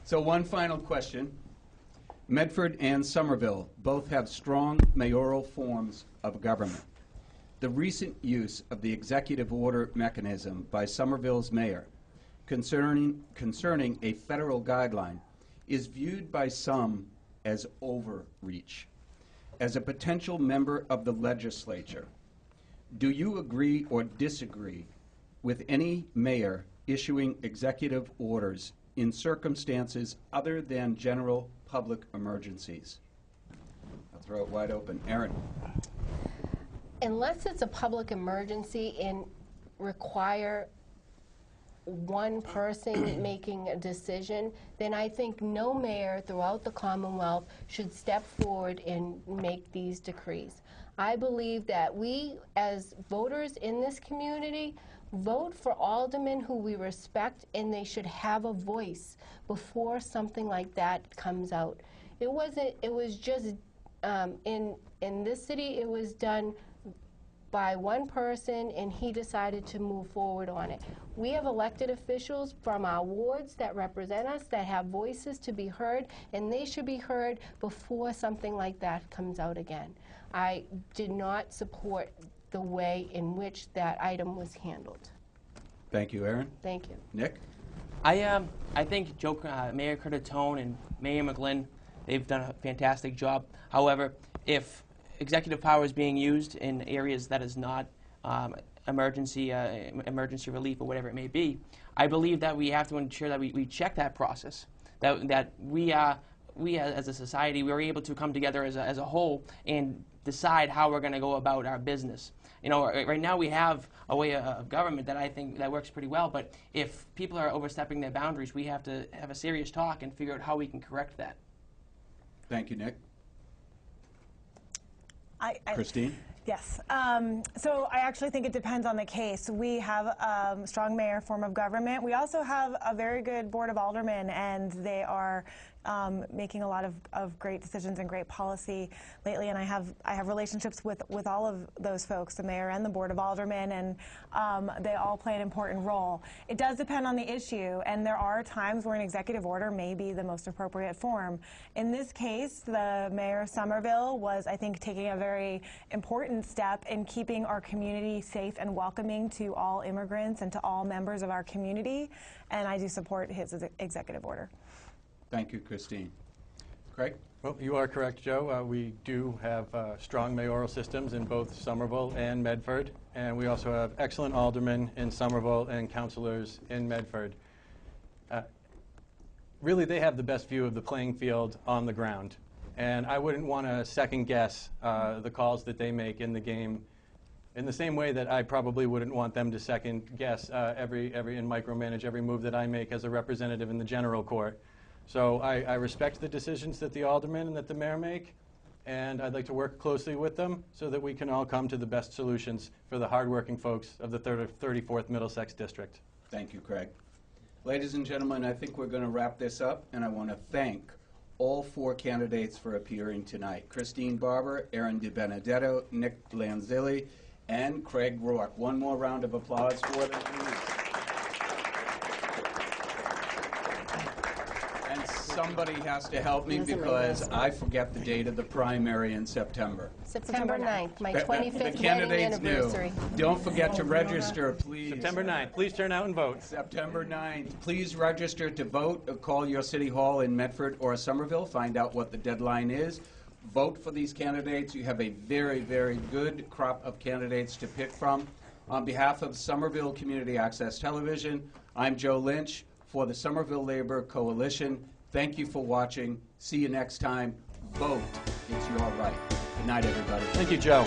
So one final question. Medford and Somerville both have strong mayoral forms of government. The recent use of the executive order mechanism by Somerville's mayor concerning a federal guideline is viewed by some as overreach. As a potential member of the legislature, do you agree or disagree with any mayor issuing executive orders in circumstances other than general public emergencies? I'll throw it wide open. Erin. Unless it's a public emergency and require one person making a decision, then I think no mayor throughout the Commonwealth should step forward and make these decrees. I believe that we, as voters in this community, vote for aldermen who we respect, and they should have a voice before something like that comes out. It was just, in this city, it was done by one person, and he decided to move forward on it. We have elected officials from our wards that represent us, that have voices to be heard, and they should be heard before something like that comes out again. I did not support the way in which that item was handled. Thank you, Erin. Thank you. Nick? I think Mayor Curtatone and Mayor McGlynn, they've done a fantastic job. However, if executive power is being used in areas that is not emergency relief or whatever it may be, I believe that we have to ensure that we check that process, that we as a society, we are able to come together as a whole and decide how we're going to go about our business. You know, right now we have a way of government that I think that works pretty well, but if people are overstepping their boundaries, we have to have a serious talk and figure out how we can correct that. Thank you, Nick. Christine? Yes. So I actually think it depends on the case. We have a strong mayor form of government. We also have a very good board of aldermen, and they are making a lot of great decisions and great policy lately. And I have relationships with all of those folks, the mayor and the board of aldermen, and they all play an important role. It does depend on the issue, and there are times where an executive order may be the most appropriate form. In this case, the mayor of Somerville was, I think, taking a very important step in keeping our community safe and welcoming to all immigrants and to all members of our community, and I do support his executive order. Thank you, Christine. Craig? Well, you are correct, Joe. We do have strong mayoral systems in both Somerville and Medford, and we also have excellent aldermen in Somerville and councillors in Medford. Really, they have the best view of the playing field on the ground, and I wouldn't want to second guess the calls that they make in the game in the same way that I probably wouldn't want them to second guess and micromanage every move that I make as a representative in the general court. So I respect the decisions that the aldermen and that the mayor make, and I'd like to work closely with them so that we can all come to the best solutions for the hardworking folks of the 34th Middlesex District. Thank you, Craig. Ladies and gentlemen, I think we're going to wrap this up, and I want to thank all four candidates for appearing tonight: Christine Barber, Erin DiBenedetto, Nick Lanzilli, and Craig Rourke. One more round of applause for them, please. And somebody has to help me because I forget the date of the primary in September. September 9th, my 25th the wedding candidates anniversary. Don't forget to register, please. September 9th. Please turn out and vote. September 9th. Please register to vote. Call your city hall in Medford or Somerville. Find out what the deadline is. Vote for these candidates. You have a very, very good crop of candidates to pick from. On behalf of Somerville Community Access Television, I'm Joe Lynch for the Somerville Labor Coalition. Thank you for watching. See you next time. Vote. It's your right. Good night, everybody. Thank you, Joe.